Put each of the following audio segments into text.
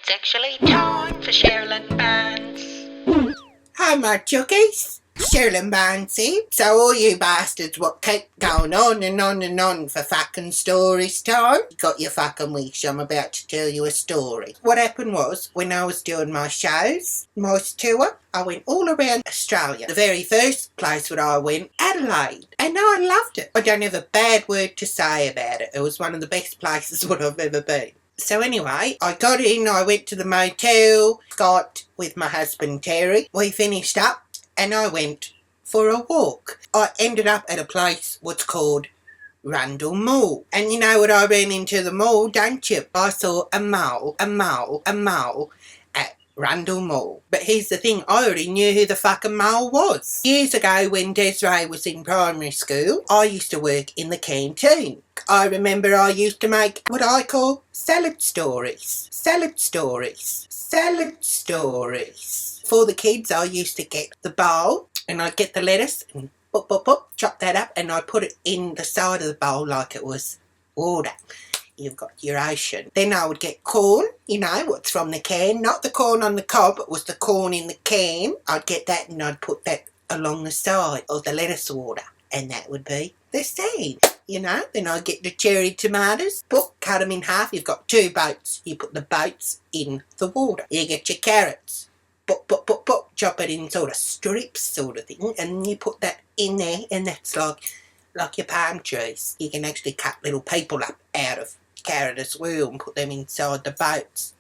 It's actually time for Cherylyn Bands. Hi my chuckies, Cherylyn Bands here. So all you bastards what keep going on and on and on for fucking stories time, you got your fucking wish. I'm about to tell you a story. What happened was, when I was doing my shows, moistour, I went all around Australia. The very first place where I went, Adelaide, and I loved it. I don't have a bad word to say about it. It was one of the best places what I've ever been. So anyway, I got in, I went to the motel, got with my husband Terry. We finished up and I went for a walk. I ended up at a place what's called Rundle Mall. And you know what I ran into the mall, don't you? I saw a mole at Rundle Mall. But here's the thing, I already knew who the fucking mole was. Years ago when Desiree was in primary school, I used to work in the canteen. I remember I used to make what I call salad stories. Salad stories. Salad stories. For the kids, I used to get the bowl and I'd get the lettuce and chop that up and I'd put it in the side of the bowl like it was water. You've got your ocean. Then I would get corn, you know, what's from the can. Not the corn on the cob, it was the corn in the can. I'd get that and I'd put that along the side of the lettuce water. And that would be the seed, you know. Then I'd get the cherry tomatoes, cut them in half. You've got two boats. You put the boats in the water. You get your carrots, chop it in sort of strips sort of thing. And you put that in there and that's like your palm trees. You can actually cut little people up out of carrot as well and put them inside the boats.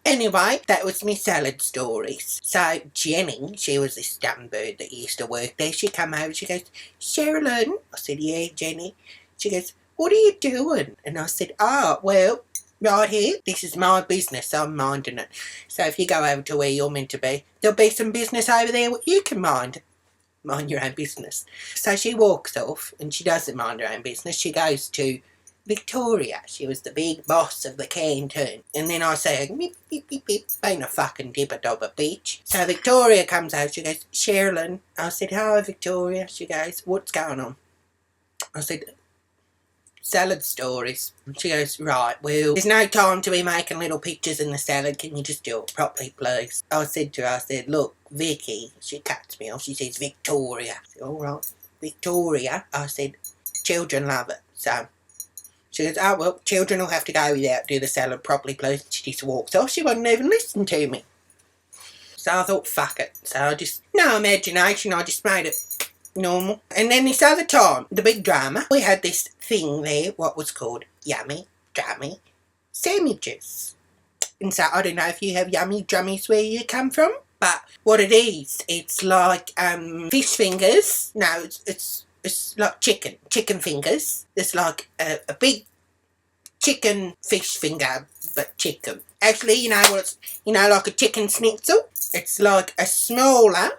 Anyway, that was my salad stories. So Jenny, she was this dumb bird that used to work there. She come over, she goes, Cherylyn. I said, yeah, Jenny. She goes, what are you doing? And I said, oh, well, right here, this is my business. I'm minding it. So if you go over to where you're meant to be, there'll be some business over there what you can mind. Mind your own business. So she walks off and she doesn't mind her own business. She goes to Victoria. She was the big boss of the canteen. And then I say, beep, beep, beep, beep, ain't a fucking dibber-dobber bitch. So Victoria comes out, she goes, Cherylyn. I said, hi Victoria. She goes, what's going on? I said, salad stories. She goes, right, well, there's no time to be making little pictures in the salad. Can you just do it properly, please? I said to her, I said, look, Vicky. She cuts me off. She says, Victoria. I said, all right, Victoria. I said, children love it. So she goes, oh, well, children will have to go without do the salad properly, please. She just walks off. She wouldn't even listen to me. So I thought, fuck it. So I just, no imagination, I just made it normal. And then this other time, the big drama, we had this thing there, what was called yummy, drummy sandwiches. And so I don't know if you have yummy drummies where you come from, but what it is, it's like fish fingers. No, it's like chicken fingers. It's like a big chicken fish finger, but chicken. Actually, you know what it's, you know, like a chicken schnitzel? It's like a smaller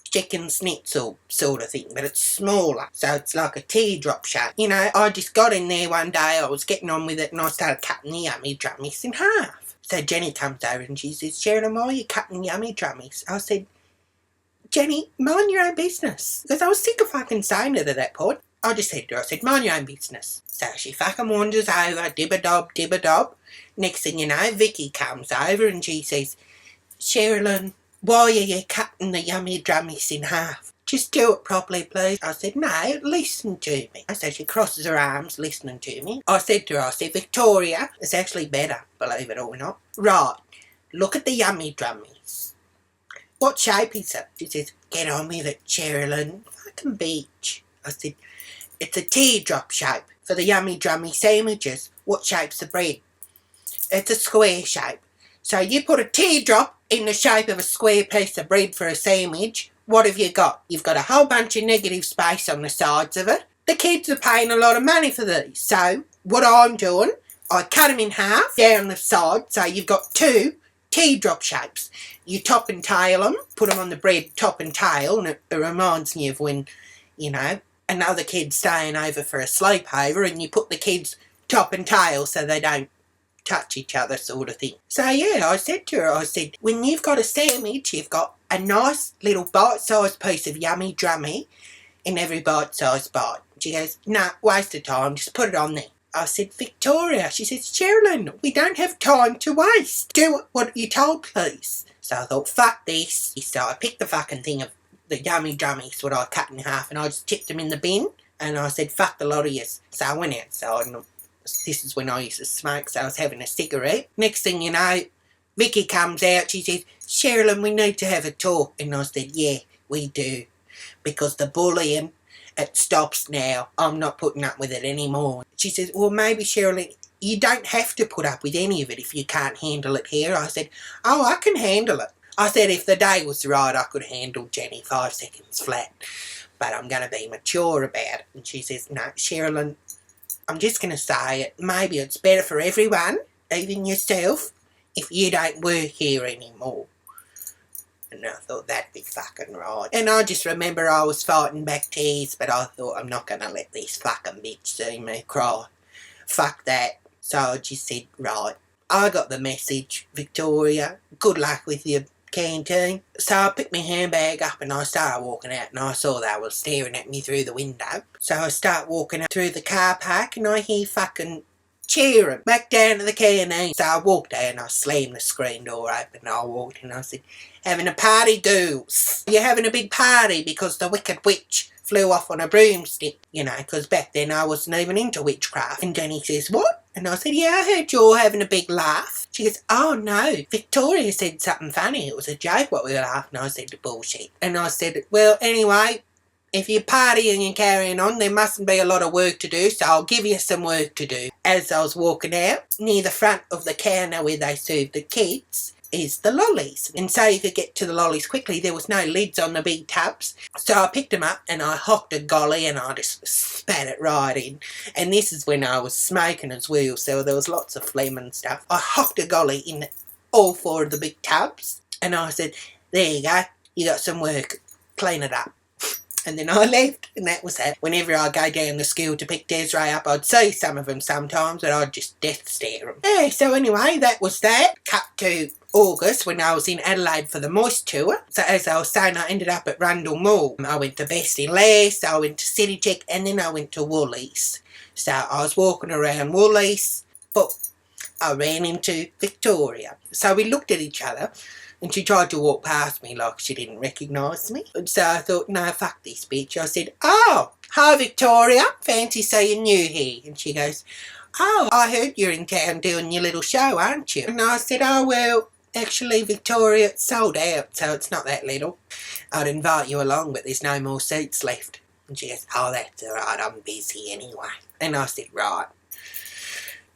chicken schnitzel sort of thing, but it's smaller, so it's like a teardrop shape. You know, I just got in there one day, I was getting on with it, and I started cutting the yummy drummies in half. So Jenny comes over and she says, Cherylyn, why are you cutting yummy drummies? I said, Jenny, mind your own business. Because I was sick of fucking saying it at that point. I just said to her, I said, mind your own business. So she fucking wanders over, dibber-dob. Next thing you know, Vicky comes over and she says, Cherylyn, why are you cutting the yummy drummies in half? Just do it properly, please. I said, no, listen to me. So she crosses her arms, listening to me. I said to her, I said, Victoria, it's actually better, believe it or not. Right, look at the yummy drummies. What shape is it? She says, get on with it, Cherylyn. Fucking beach. I said, it's a teardrop shape for the yummy drummy sandwiches. What shape's the bread? It's a square shape. So you put a teardrop in the shape of a square piece of bread for a sandwich. What have you got? You've got a whole bunch of negative space on the sides of it. The kids are paying a lot of money for these. So what I'm doing, I cut them in half down the side. So you've got two teardrop shapes. You top and tail them, put them on the bread top and tail, and it reminds me of when, you know, another kid's staying over for a sleepover and you put the kids top and tail so they don't touch each other sort of thing. So yeah, I said to her, I said, when you've got a sandwich, you've got a nice little bite-sized piece of yummy drummy in every bite-sized bite. She goes, nah, waste of time, just put it on there. I said, Victoria. She says, Cherylyn, we don't have time to waste. Do what you're told, please. So I thought, fuck this. So I picked the fucking thing of the yummy drummies, what I cut in half, and I just tipped them in the bin. And I said, fuck the lot of yous. So I went outside, and this is when I used to smoke, so I was having a cigarette. Next thing you know, Vicky comes out. She says, Cherylyn, we need to have a talk. And I said, yeah, we do. Because the bullying, it stops now. I'm not putting up with it anymore. She says, well, maybe, Cherylyn, you don't have to put up with any of it if you can't handle it here. I said, oh, I can handle it. I said, if the day was right, I could handle Jenny 5 seconds flat. But I'm going to be mature about it. And she says, no, Cherylyn, I'm just going to say it. Maybe it's better for everyone, even yourself, if you don't work here anymore. And I thought, that'd be fucking right. And I just remember I was fighting back tears, but I thought, I'm not going to let this fucking bitch see me cry. Fuck that. So I just said, right, I got the message, Victoria. Good luck with your canteen. So I picked my handbag up and I started walking out, and I saw they were staring at me through the window. So I start walking up through the car park and I hear fucking cheering back down to the canteen. So I walked out and I slammed the screen door open and I walked in and I said, having a party, girls. You're having a big party because the Wicked Witch flew off on a broomstick, you know, because back then I wasn't even into witchcraft. And Jenny says, what? And I said, yeah, I heard you're having a big laugh. She goes, oh no, Victoria said something funny. It was a joke what we were laughing. I said, bullshit. And I said, well, anyway, if you're partying and carrying on, there mustn't be a lot of work to do, so I'll give you some work to do. As I was walking out, near the front of the counter where they serve the kids, is the lollies. And so you could get to the lollies quickly. There was no lids on the big tubs. So I picked them up and I hocked a golly and I just spat it right in. And this is when I was smoking as well, so there was lots of phlegm and stuff. I hocked a golly in all 4 of the big tubs. And I said, there you go, you got some work, clean it up. And then I left, and that was that. Whenever I go down the school to pick Desiree up, I'd see some of them sometimes, and I'd just death stare them. Yeah, so anyway, that was that. Cut to August when I was in Adelaide for the moistour. So as I was saying, I ended up at Rundle Mall. I went to Best in Less, I went to City Check, and then I went to Woolies. So I was walking around Woolies, but I ran into Victoria. So we looked at each other. And she tried to walk past me like she didn't recognise me. And so I thought, no, fuck this bitch. I said, oh, hi Victoria, fancy seeing you here. And she goes, oh, I heard you're in town doing your little show, aren't you? And I said, oh, well, actually, Victoria, it's sold out, so it's not that little. I'd invite you along, but there's no more seats left. And she goes, oh, that's all right, I'm busy anyway. And I said, right.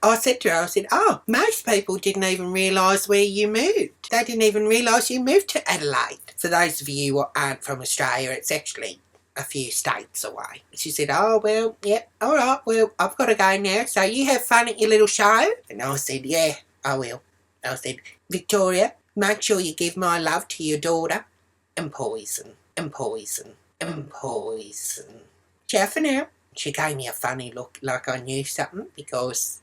I said to her, I said, oh, most people didn't even realise where you moved. They didn't even realise you moved to Adelaide. For those of you who aren't from Australia, it's actually a few states away. She said, oh, well, yep, all right, well, I've got to go now. So you have fun at your little show? And I said, yeah, I will. I said, Victoria, make sure you give my love to your daughter and poison, and poison, and poison. Ciao for now. She gave me a funny look like I knew something because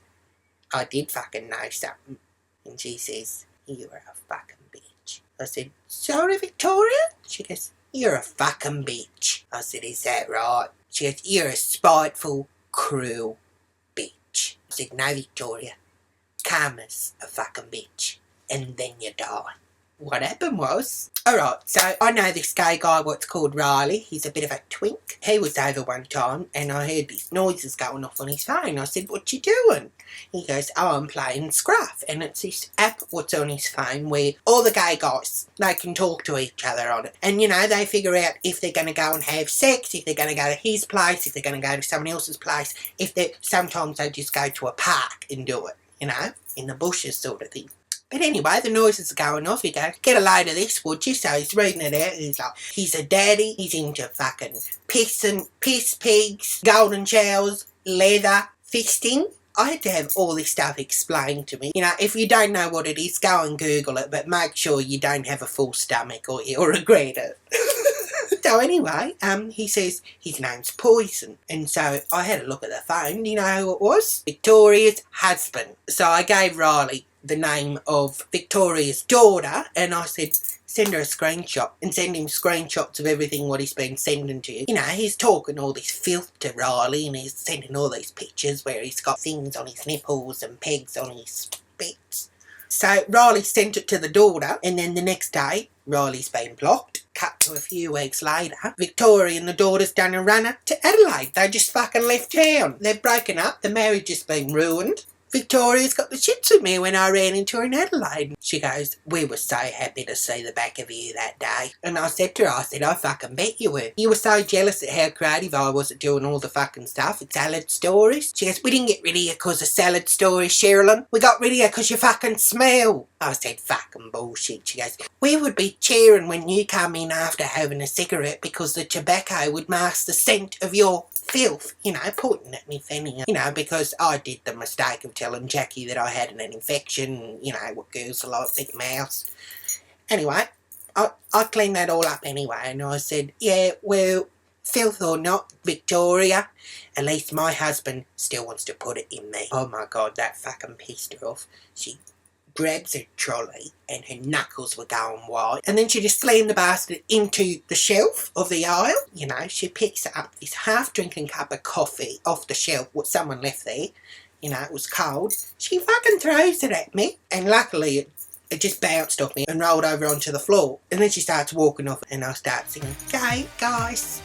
I did fucking know something. And she says, you're a fucking bitch. I said, sorry, Victoria? She goes, you're a fucking bitch. I said, is that right? She goes, you're a spiteful, cruel bitch. I said, no, Victoria. Karma's a fucking bitch. And then you die. What happened was, alright, so I know this gay guy what's called Riley. He's a bit of a twink. He was over one time and I heard these noises going off on his phone. I said, what you doing? He goes, oh, I'm playing Scruff. And it's this app what's on his phone where all the gay guys, they can talk to each other on it. And, you know, they figure out if they're going to go and have sex, if they're going to go to his place, if they're going to go to someone else's place. Sometimes they just go to a park and do it, you know, in the bushes sort of thing. But anyway, the noises are going off. He goes, get a load of this, would you? So he's reading it out. He's like, he's a daddy. He's into fucking piss pigs, golden showers, leather, fisting. I had to have all this stuff explained to me. You know, if you don't know what it is, go and Google it, but make sure you don't have a full stomach or you'll regret it. So anyway, he says his name's Poison. And so I had a look at the phone. Do you know who it was? Victoria's husband. So I gave Riley the name of Victoria's daughter, and I said, send her a screenshot and send him screenshots of everything what he's been sending to you. You know, he's talking all this filth to Riley, and he's sending all these pictures where he's got things on his nipples and pegs on his bits. So Riley sent it to the daughter, and then the next day, Riley's been blocked. Cut to a few weeks later, Victoria and the daughter's done a runner to Adelaide. They just fucking left town. They've broken up, the marriage has been ruined. Victoria's got the shits with me when I ran into her in Adelaide. She goes, we were so happy to see the back of you that day. And I said to her, I fucking bet you were. You were so jealous at how creative I was at doing all the fucking stuff with salad stories. She goes, we didn't get rid of you because of salad stories, Cherylyn. We got rid of you because you fucking smell. I said, fucking bullshit. She goes, we would be cheering when you come in after having a cigarette because the tobacco would mask the scent of your filth, you know, pointing at me fanny, you know, because I did the mistake of telling Jackie that I had an infection, you know, what girls are like, big mouths. Anyway, I cleaned that all up anyway, and I said, yeah, well, filth or not, Victoria, at least my husband still wants to put it in me. Oh my God, that fucking pissed her off. She grabs her trolley and her knuckles were going white, and then she just slammed the basket into the shelf of the aisle. You know, she picks up this half-drinking cup of coffee off the shelf, what someone left there. You know, it was cold. She fucking throws it at me, and luckily it just bounced off me and rolled over onto the floor. And then she starts walking off, and I start singing, "Gay guys,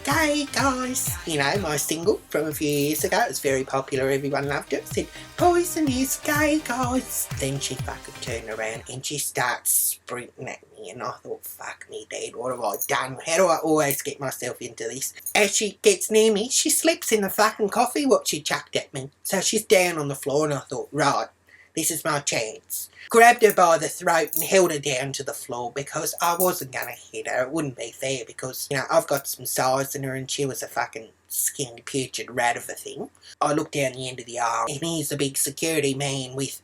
gay guys." You know, my single from a few years ago. It was very popular, everyone loved it. It said, "Poison is gay guys." Then she fucking turned around and she starts sprinting at me, and I thought, fuck me, Dad, what have I done? How do I always get myself into this? As she gets near me, she slips in the fucking coffee what she chucked at me. So she's down on the floor, and I thought, right, this is my chance. Grabbed her by the throat and held her down to the floor because I wasn't going to hit her. It wouldn't be fair because, you know, I've got some size in her and she was a fucking skinny, putrid rat of a thing. I looked down the end of the aisle, and here's the big security man with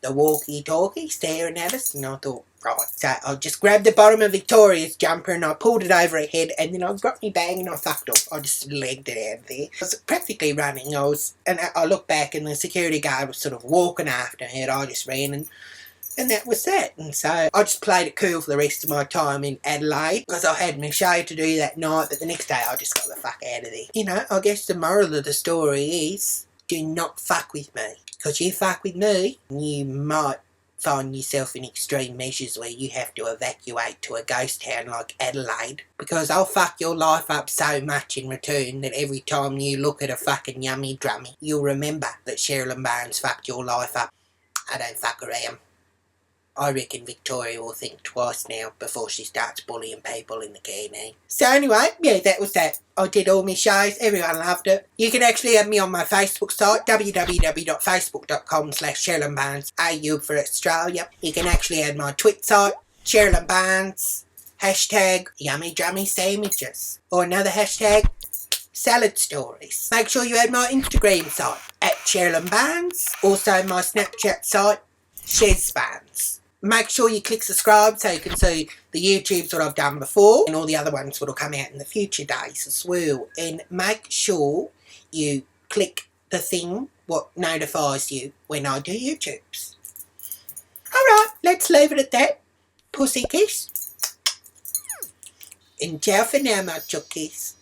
the walkie-talkie staring at us, and I thought, right. So I just grabbed the bottom of Victoria's jumper and I pulled it over her head, and then I got me bag and I fucked off. I just legged it out of there. I was practically running. I looked back and the security guard was sort of walking after her, and I just ran, and that was that. And so I just played it cool for the rest of my time in Adelaide because I had my show to do that night, but the next day I just got the fuck out of there. You know, I guess the moral of the story is, do not fuck with me. Because you fuck with me, you might find yourself in extreme measures where you have to evacuate to a ghost town like Adelaide. Because I'll fuck your life up so much in return that every time you look at a fucking yummy drummy, you'll remember that Cherylyn Barnes fucked your life up. I don't fuck around. I reckon Victoria will think twice now before she starts bullying people in the canteen. So anyway, yeah, that was that. I did all my shows. Everyone loved it. You can actually add me on my Facebook site, www.facebook.com/Cherylyn Barnes, AU for Australia. You can actually add my Twit site, Cherylyn Barnes, hashtag yummy drummy sandwiches, or another hashtag, salad stories. Make sure you add my Instagram site, @Cherylyn Barnes. Also my Snapchat site, Shez Barnes. Make sure you click subscribe so you can see the YouTubes what I've done before and all the other ones that will come out in the future days as well. And make sure you click the thing what notifies you when I do YouTubes. Alright, let's leave it at that. Pussy kiss. And ciao for now, my chookies.